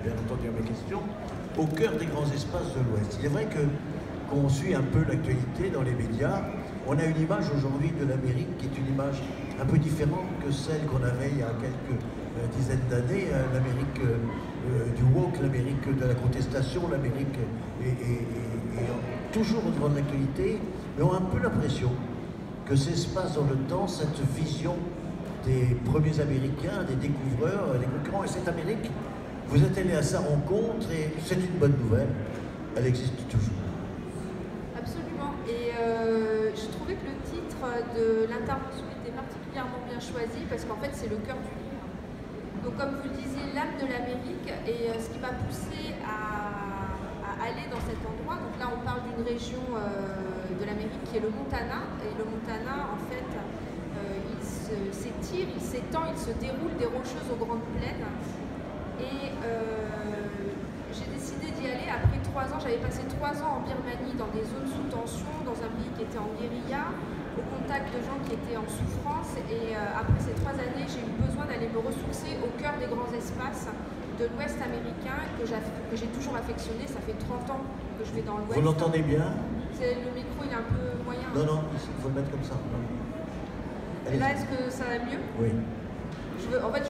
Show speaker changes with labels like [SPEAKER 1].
[SPEAKER 1] bien entendu à mes questions, au cœur des grands espaces de l'Ouest. Il est vrai que quand on suit un peu l'actualité dans les médias, on a une image aujourd'hui de l'Amérique qui est une image un peu différente que celle qu'on avait il y a quelques dizaines d'années, l'Amérique du woke, l'Amérique de la contestation, l'Amérique est toujours au devant de l'actualité, mais on a un peu l'impression que s'espace dans le temps cette vision des premiers Américains, des découvreurs, des concurrents, et cette Amérique, vous êtes allé à sa rencontre et c'est une bonne nouvelle, elle existe toujours.
[SPEAKER 2] Absolument, et je trouvais que le titre de l'intervention était particulièrement bien choisi parce qu'en fait c'est le cœur du livre. Donc comme vous le disiez, l'âme de l'Amérique, et ce qui m'a poussé à aller dans cet endroit. Donc là on parle d'une région de l'Amérique qui est le Montana, et le Montana en fait il s'étire, il s'étend, il se déroule des Rocheuses aux Grandes Plaines, et j'ai décidé d'y aller après 3 ans. J'avais passé 3 ans en Birmanie dans des zones sous tension, dans un pays qui était en guérilla, au contact de gens qui étaient en souffrance, et après ces 3 années j'ai eu besoin d'aller me ressourcer au cœur des grands espaces de l'Ouest américain que j'ai toujours affectionné. Ça fait 30 ans que je vais dans l'Ouest.
[SPEAKER 1] Vous l'entendez bien?
[SPEAKER 2] Le micro il est un peu moyen.
[SPEAKER 1] Non, non, il faut le mettre comme ça.
[SPEAKER 2] Et là, est-ce que ça va mieux?
[SPEAKER 1] Oui.
[SPEAKER 2] En fait,